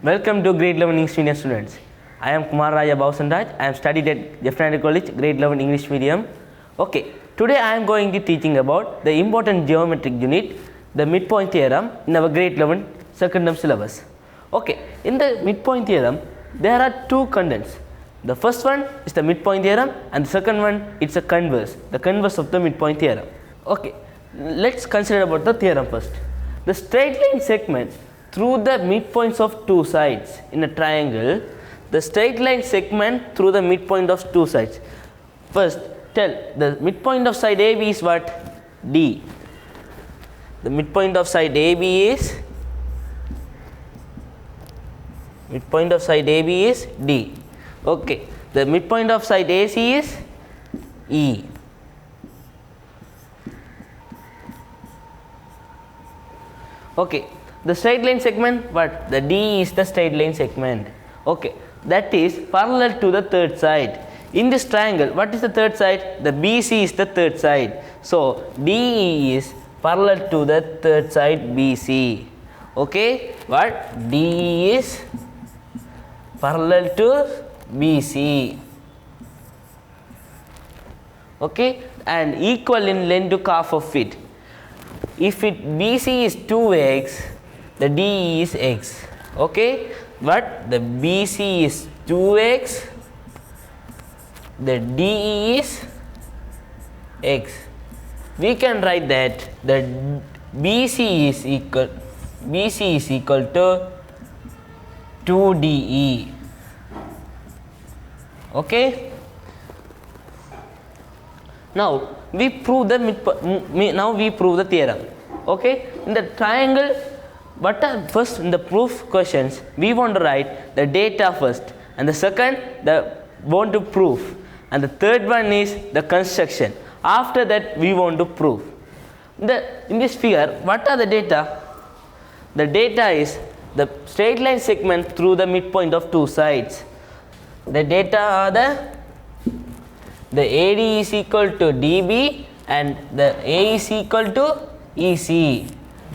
Welcome to grade 11 English medium students. I am Kumar Raja Bausanraj. I am studied at Jeffrey College, grade 11 English medium. Okay, today I am going to teaching about the important geometric unit, the midpoint theorem in our grade 11 second term syllabus. Okay, in the midpoint theorem, there are two contents. The first one is the midpoint theorem and the second one it's a converse, the converse of the midpoint theorem. Okay, let's consider about the theorem first. The straight line segment through the midpoints of two sides in a triangle, the straight line segment through the midpoint of two sides. First, tell the midpoint of side AB is what? D. The midpoint of side AB is D. Okay. The midpoint of side AC is E. Okay. The straight line segment, what? The D is the straight line segment. Okay. That is parallel to the third side. In this triangle, what is the third side? The BC is the third side. So, DE is parallel to the third side BC. Okay. What? DE is parallel to BC. Okay. And equal in length to half of it. If BC is 2x, the DE is x. Okay. But the BC is 2x, the DE is x. We can write that the BC is equal to 2DE. Okay. Now we prove the theorem. Okay. In the triangle, first in the proof questions we want to write the data first, and the second the want to prove, and the third one is the construction. After that we want to prove. In this figure, what are the data? The data is the straight line segment through the midpoint of two sides. The data are the AD is equal to DB and the A is equal to EC.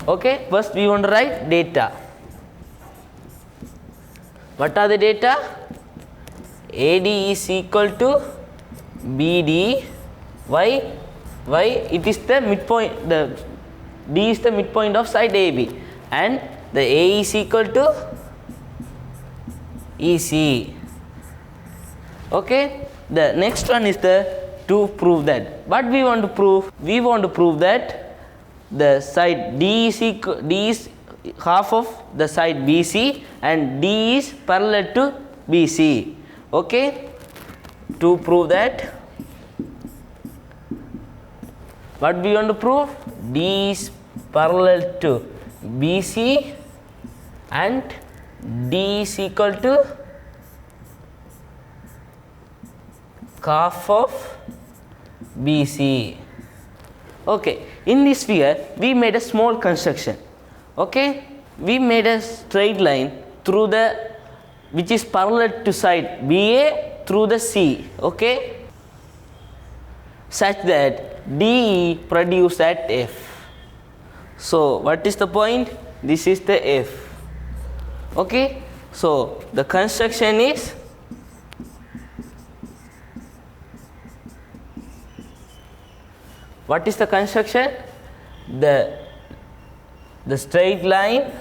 Okay, first we want to write data. What are the data? AD is equal to BD. Why it is the midpoint, the D is the midpoint of side AB, and the A is equal to EC. Okay, the next one is to prove that. What we want to prove? We want to prove that the side D is half of the side BC and D is parallel to BC. Okay. To prove that, what we want to prove? D is parallel to BC and D is equal to half of BC. Okay, in this figure we made a small construction. Okay, we made a straight line through which is parallel to side BA through the C. Okay, such that DE produce at F. So what is the point? This is the F. Okay, so the construction is what is the construction? The straight line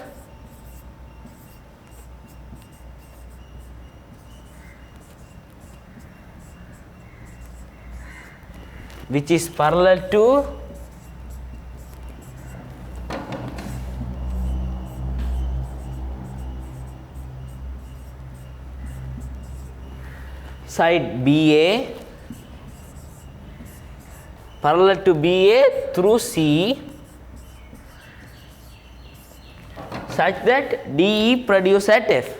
which is parallel to side BA, parallel to BA through C, such that DE produce at F.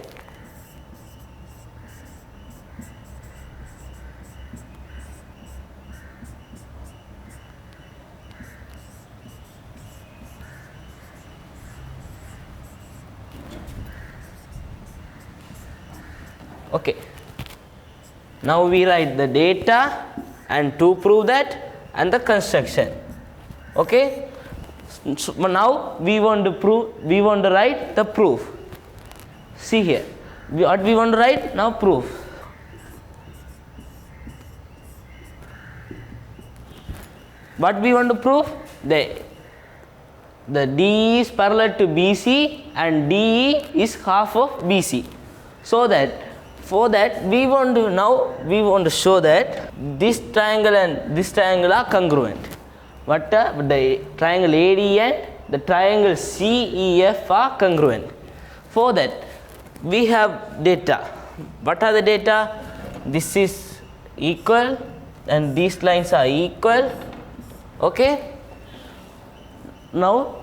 Okay. Now we write the data and to prove that and the construction. Okay. So now we want to write the proof. See here, what we want to write now, proof. What we want to prove? The DE is parallel to BC and DE is half of BC. So that for that we want to show that this triangle and this triangle are congruent. What the triangle AD and the triangle CEF are congruent. For that we have data. What are the data? This is equal and these lines are equal. Okay. Now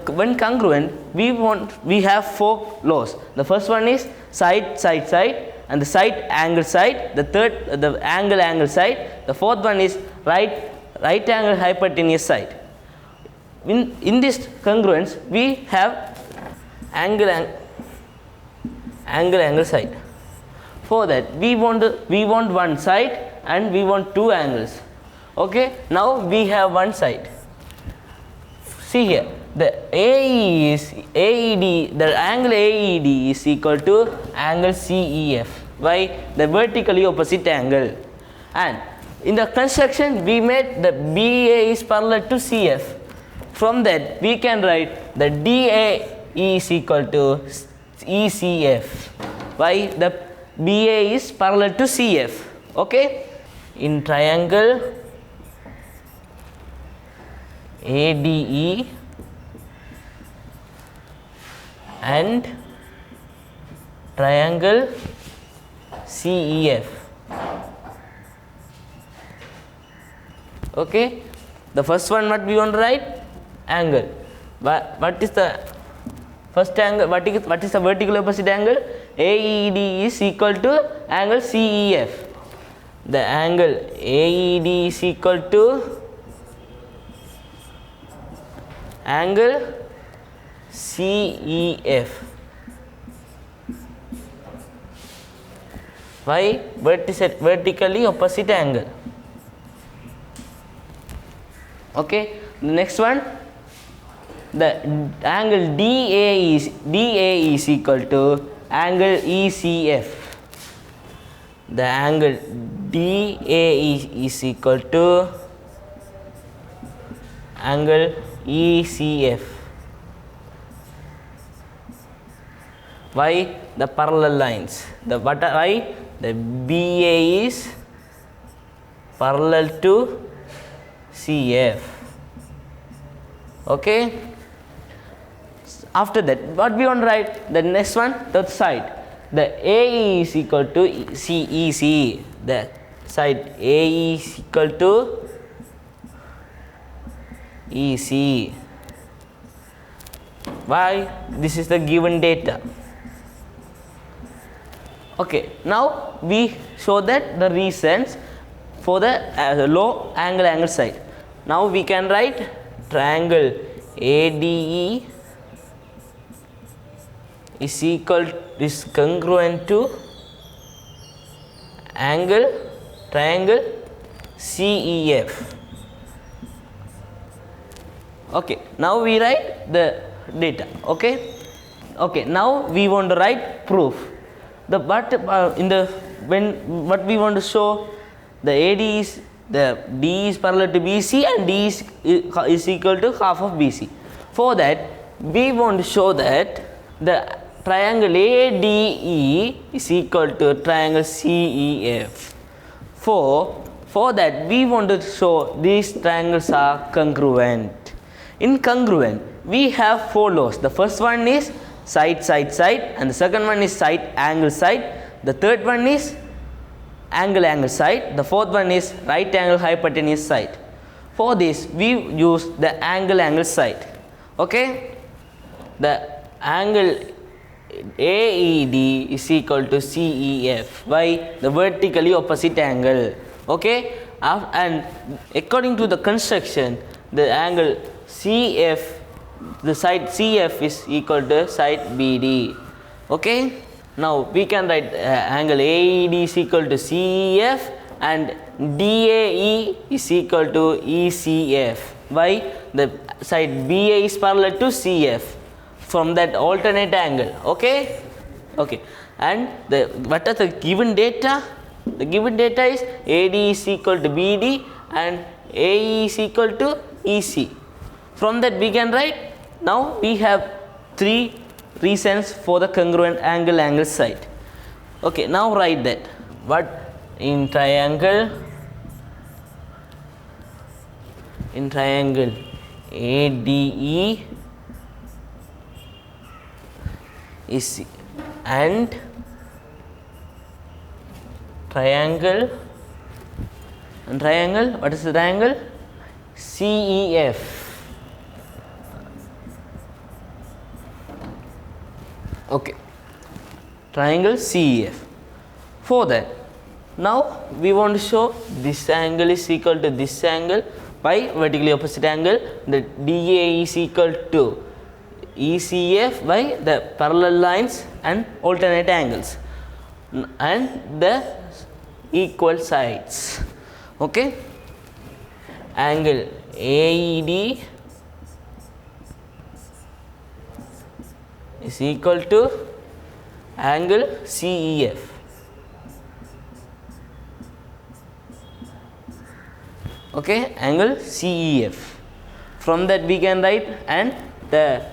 when congruent we have four laws. The first one is side side side, and the side angle side. The third, the angle side. The fourth one is right angle hypotenuse side. In this congruence we have angle side. For that we want one side and we want two angles. Okay, now we have one side. See here, the AED, the angle AED is equal to angle CEF. Why? The vertically opposite angle. And in the construction we made the BA is parallel to CF. From that we can write the DA is equal to ECF. Why? The BA is parallel to CF. Okay, in triangle ADE and triangle CEF. Okay, the first one what we want to write? Angle. What is the first angle? What is the vertical opposite angle? AED is equal to angle CEF. The angle AED is equal to angle CEF. Why? Vertically opposite angle. Okay, the next one, the angle DA is equal to angle ECF. The angle DA is equal to angle ECF. Why? The parallel lines. Why? The BA is parallel to CF. Okay. After that, what we want to write? The next one, the side. The AE is equal to CEC. The side AE is equal to EC. Why? This is the given data. Okay, now we show that the reasons for the low angle side. Now we can write triangle ADE is congruent to triangle CEF. Okay, now we write the data. Okay, now we want to write proof. What we want to show, the AD is the D is parallel to BC and D is equal to half of BC. For that we want to show that the triangle ADE is equal to triangle CEF. For that we want to show these triangles are congruent. In congruent we have four laws. The first one is side side side, and the second one is side angle side. The third one is angle side. The fourth one is right angle hypotenuse side. For this we use the angle side. Okay, the angle AED is equal to CEF by the vertically opposite angle. Okay, and according to the construction, the angle CF, the side CF is equal to side BD. Okay, now we can write angle AED is equal to CEF and DAE is equal to ECF. Why? The side BA is parallel to CF. from that alternate angle. Okay, okay. And what are the given data? The given data is AD is equal to BD and AE is equal to EC. From that we can write, now we have three reasons for the congruent angle side. Okay, now write that. What in triangle ADE is and triangle what is the triangle CEF. Okay, triangle CEF. For that, now we want to show this angle is equal to this angle by vertically opposite angle. The DA is equal to ECF by the parallel lines and alternate angles and the equal sides. Okay, angle AED is equal to angle CEF. Okay, angle CEF. From that we can write, and the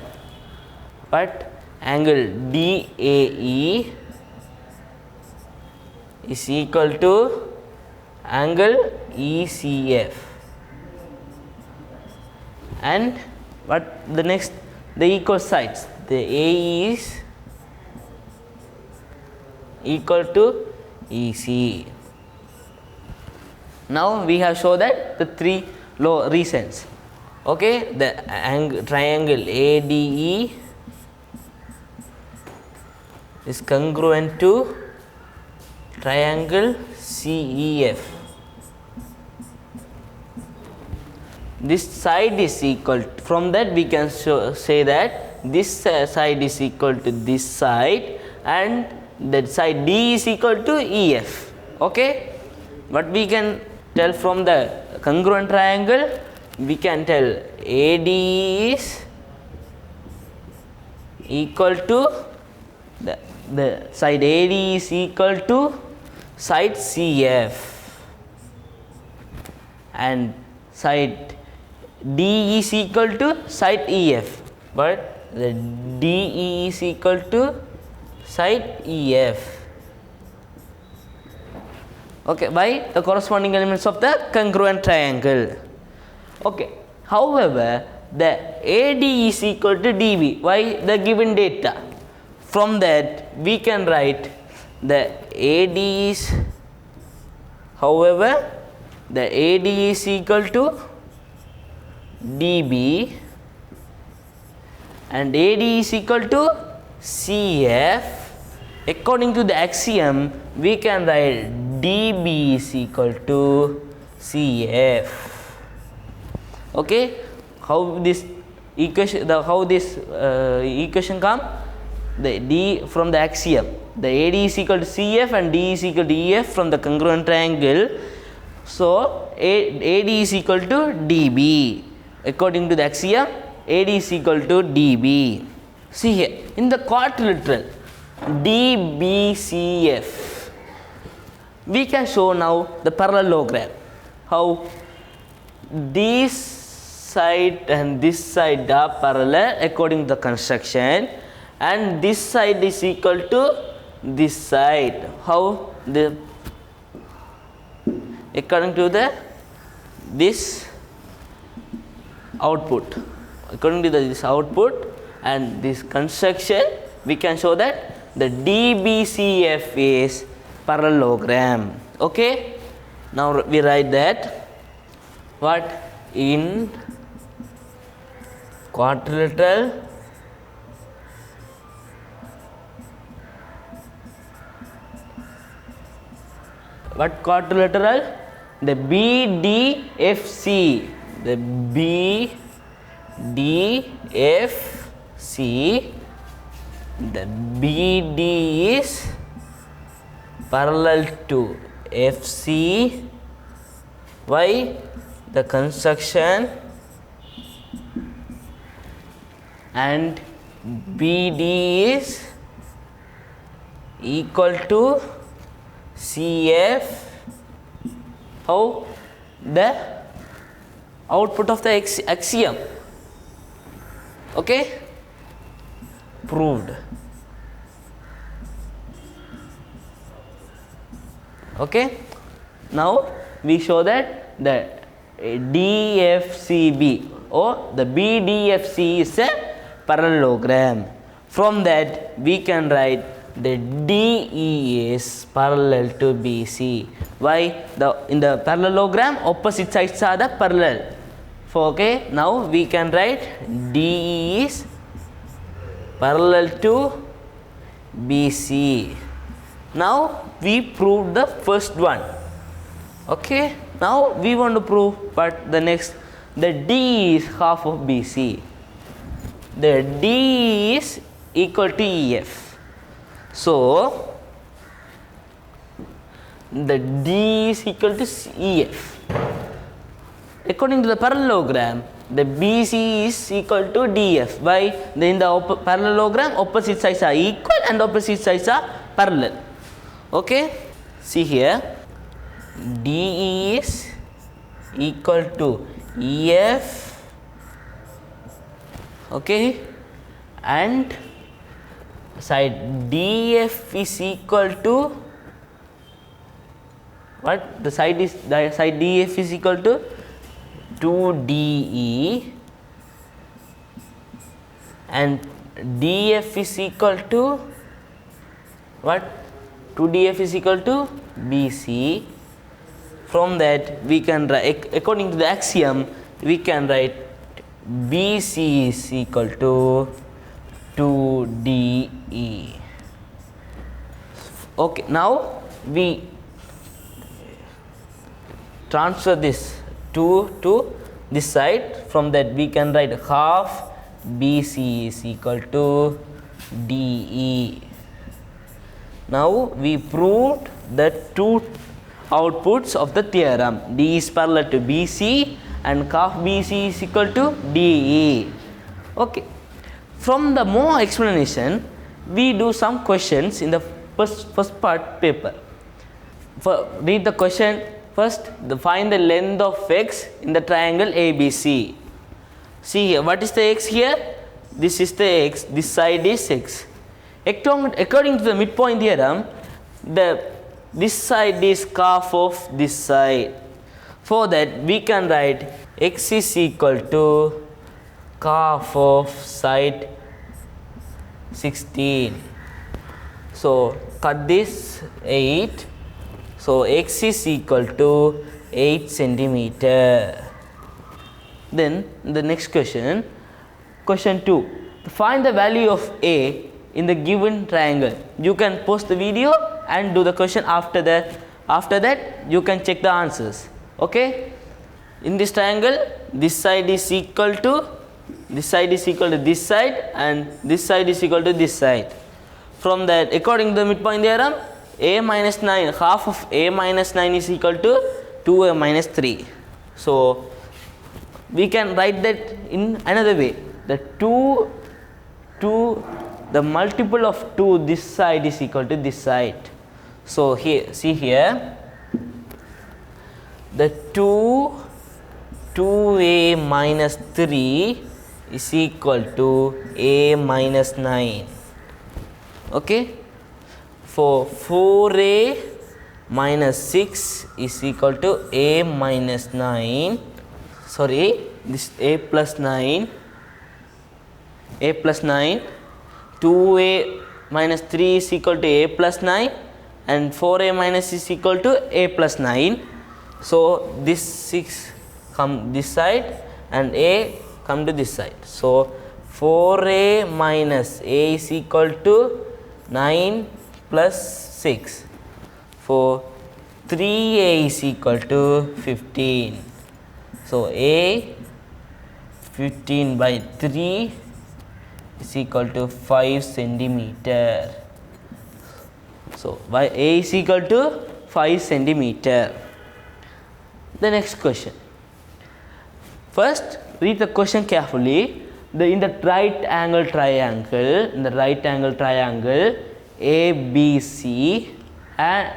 but angle DAE is equal to angle ECF. And what the next, the equal sides, the AE is equal to EC. Now we have shown that the three reasons. Okay, the triangle ADE is congruent to triangle CEF. This side is equal to, from that we can say that this side is equal to this side and that side D is equal to EF. Okay, what we can tell from the congruent triangle, we can tell AD is equal to the side AD is equal to side CF and side D is equal to side EF, but the DE is equal to side EF. Okay, by the corresponding elements of the congruent triangle. Okay, however, the AD is equal to DB. Why? The given data. From that we can write the AD is, however, the AD is equal to DB and AD is equal to CF. According to the axiom, we can write DB is equal to CF. Okay, how this equation, equation come? The D from the axiom, the AD is equal to CF and D is equal to EF from the congruent triangle. So AD is equal to DB. According to the axiom, AD is equal to DB. See here, in the quadrilateral DBCF, we can show now the parallelogram. How this side and this side are parallel according to the construction, and this side is equal to this side. How? The according to the this output, according to this output and this construction, we can show that the DBCF is parallelogram. Okay, now we write that what in quadrilateral the BDFC, the BDFC, the BD is parallel to FC. Why? The construction and BD is equal to CF. How? The output of the axiom. Okay, proved. Okay, now we show that the DFCB or the BDFC is a parallelogram. From that we can write the DE is parallel to BC. Why? In the parallelogram opposite sides are the parallel. Okay, now we can write DE is parallel to BC. Now we proved the first one. Okay, now we want to prove but the next, the D is half of BC. The D is equal to EF. So the D is equal to EF. According to the parallelogram, the BC is equal to DF. Why? In the parallelogram opposite sides are equal and opposite sides are parallel. Okay, see here, DE is equal to EF, okay, and side DF is equal to what? The side DF is equal to 2DE and DF is equal to what? 2DF is equal to BC. From that we can write, according to the axiom, we can write BC is equal to 2DE. Okay, now we transfer this 2 to this side. From that we can write half BC is equal to DE. Now we proved the two outputs of the theorem. D is parallel to BC and half BC is equal to DE. Okay. From the more explanation, we do some questions in the first part paper. Read the question first. Find the length of x in the triangle ABC. See here, what is the x here? This is the x, this side is x. According to the midpoint theorem, this side is half of this side. For that we can write x is equal to half of side 16. So cut this 8. So x is equal to 8 centimeter. Then the next question, question 2. Find the value of A in the given triangle. You can pause the video and do the question after that. After that you can check the answers. Okay, in this triangle this side is equal to this side and this side is equal to this side. From that, according to the midpoint theorem, a minus 9, half of a minus 9 is equal to 2a minus 3. So we can write that in another way. The multiple of 2 this side is equal to this side. So here, see here, the 2a minus 3 is equal to a minus 9. Okay, for 4a minus 6 is equal to a minus 9. Sorry, this a plus 9. 2a minus 3 is equal to a plus 9 and 4a minus is equal to a plus 9. So this 6 come this side and a come to this side. So 4a minus a is equal to 9 plus 6. For 3a is equal to 15. So a 15 by 3 is equal to 5 centimeter. So by a is equal to 5 centimeter. The next question. First read the question carefully in the right angle triangle, ABC, and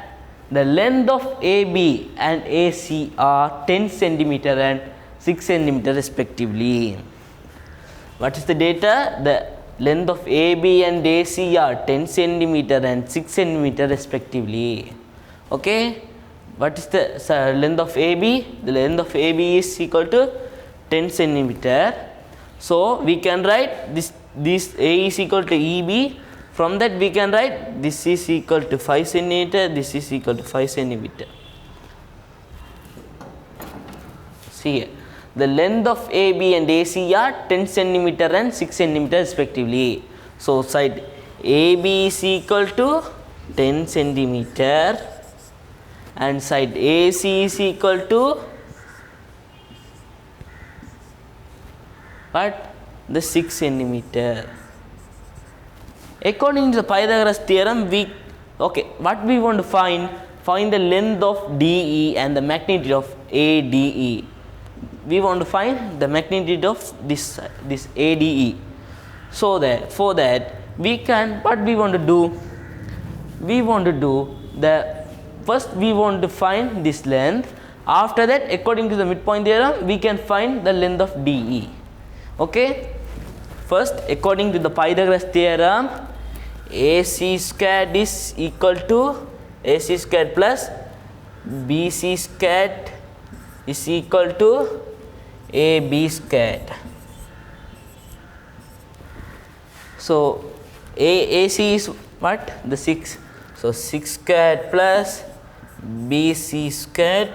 the length of AB and AC are 10 centimeter and 6 centimeter respectively. What is the data? The length of AB and AC are 10 centimeter and 6 centimeter respectively. Okay, what is the length of AB? The length of AB is equal to 10 centimeter. So we can write this A is equal to EB. From that we can write this is equal to 5 centimeter, this is equal to 5 centimeter. See here, the length of AB and AC are 10 centimeter and 6 centimeter respectively. So side AB is equal to 10 centimeter and side AC is equal to what? The 6 centimeter. According to the Pythagoras theorem, what we want to find the length of DE and the magnitude of ADE. We want to find the magnitude of this ADE. So that for that we can, what we want to do? We want to do first we want to find this length. After that, according to the midpoint theorem, we can find the length of DE. Okay. First, according to the Pythagoras theorem, AC squared is equal to AC squared plus BC squared is equal to AB squared. So AC is what? The 6. So 6 squared plus BC squared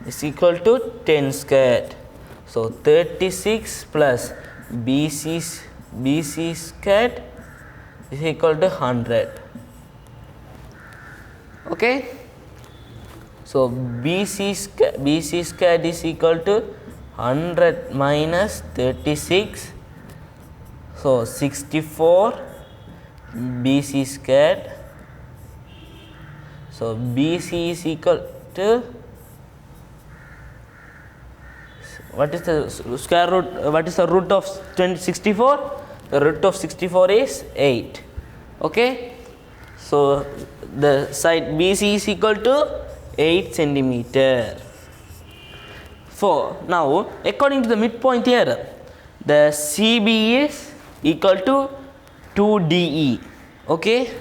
is equal to 10 squared. So 36 plus BC squared is equal to 100. Okay. So BC squared is equal to 100 minus 36. So 64 BC squared. So BC is equal to, what is the square root? What is the root of 64? The root of 64 is 8. Okay. So the side BC is equal to 8 centimeter. Now, according to the midpoint theorem, the CB is equal to 2DE. Okay.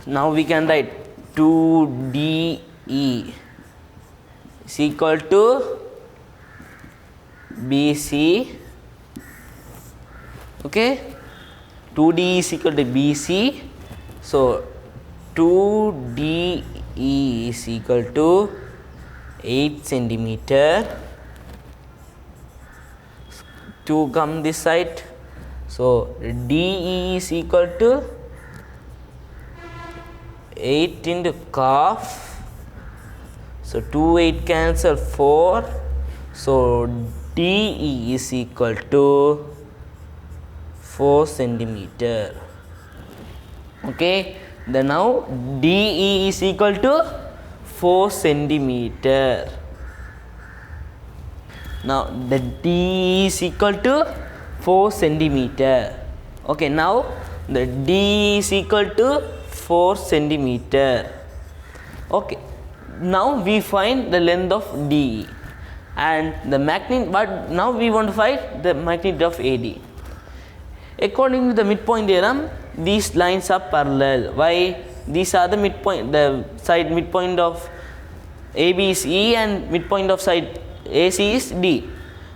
Now we can write 2DE is equal to BC. Okay. 2D is equal to BC. So 2DE is equal to 8 centimeter. 2 come this side. So DE is equal to 8 into calf. So 2 8 cancel 4. So DE is equal to 4 centimeter. Okay. Then now DE is equal to 4 centimeter. Now the DE is equal to 4 centimeter. Okay. Now the DE is equal to 4 centimeter. Okay. Now we find the length of DE and the magnitude, but now we want to find the magnitude of AD. According to the midpoint theorem, these lines are parallel. Why? These are the midpoint, the side midpoint of AB is E and midpoint of side AC is D.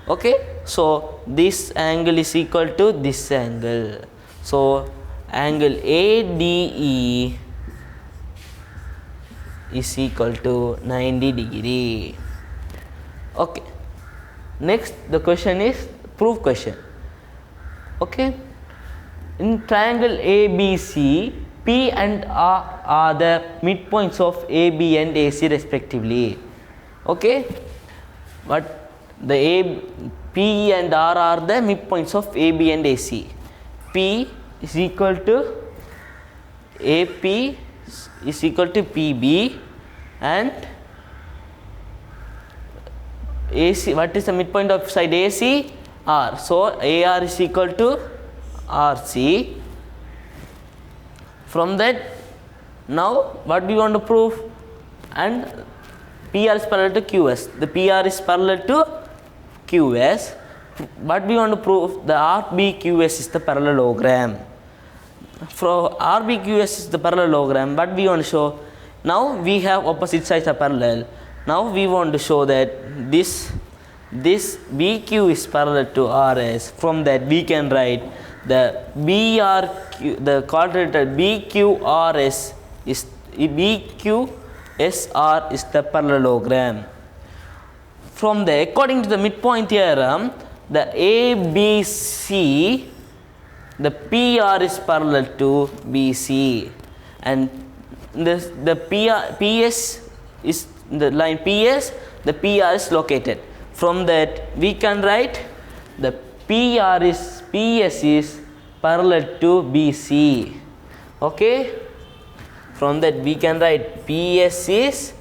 Okay. So this angle is equal to this angle. So angle ADE is equal to 90 degree. Okay. Next, the question is proof question. Okay. In triangle ABC, P and R are the midpoints of AB and AC respectively. Okay. But the P and R are the midpoints of AB and AC. P is equal to AP is equal to PB and AC, what is the midpoint of side AC? R. So AR is equal to RC. From that, now what we want to prove? And PR is parallel to QS. The PR is parallel to QS. What we want to prove? The RBQS is the parallelogram. For RBQS is the parallelogram. What we want to show? Now we have opposite sides are parallel. Now we want to show that this BQ is parallel to RS. From that we can write the BRQ, the quadrature BQRS is BQSR is the parallelogram. From there, according to the midpoint theorem, the ABC, the PR is parallel to BC, and the PS is the line PS, the PR is located. From that we can write the PS is parallel to BC. Okay, from that we can write PS is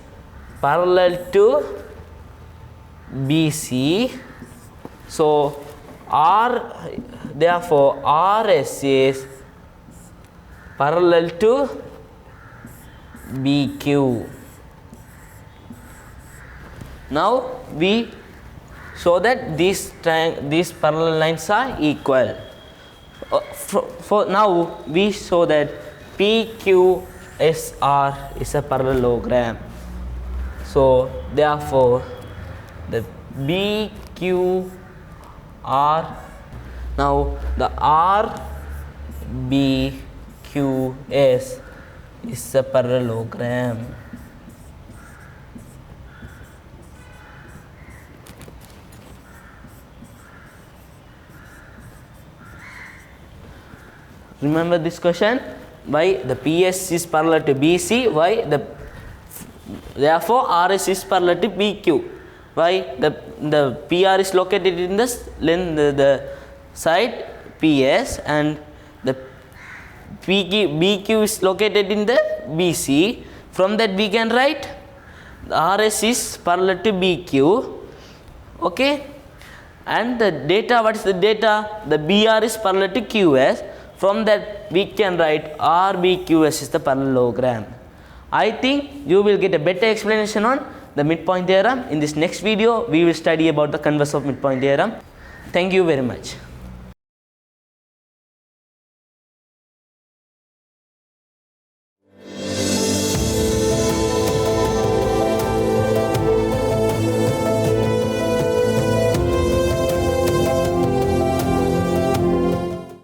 parallel to BC. So therefore RS is parallel to BQ. Now we show that these parallel lines are equal. For now we show that PQSR is a parallelogram. So therefore the BQR, now the RBQS is a parallelogram. Remember this question? Why the PS is parallel to BC? Why therefore RS is parallel to BQ? Why the PR is located in the side PS, and the BQ is located in the BC. From that we can write the RS is parallel to BQ. Okay, and the data, what is the data? The BR is parallel to QS. From that we can write RBQS is the parallelogram. I think you will get a better explanation on the midpoint theorem. In this next video we will study about the converse of midpoint theorem. Thank you very much.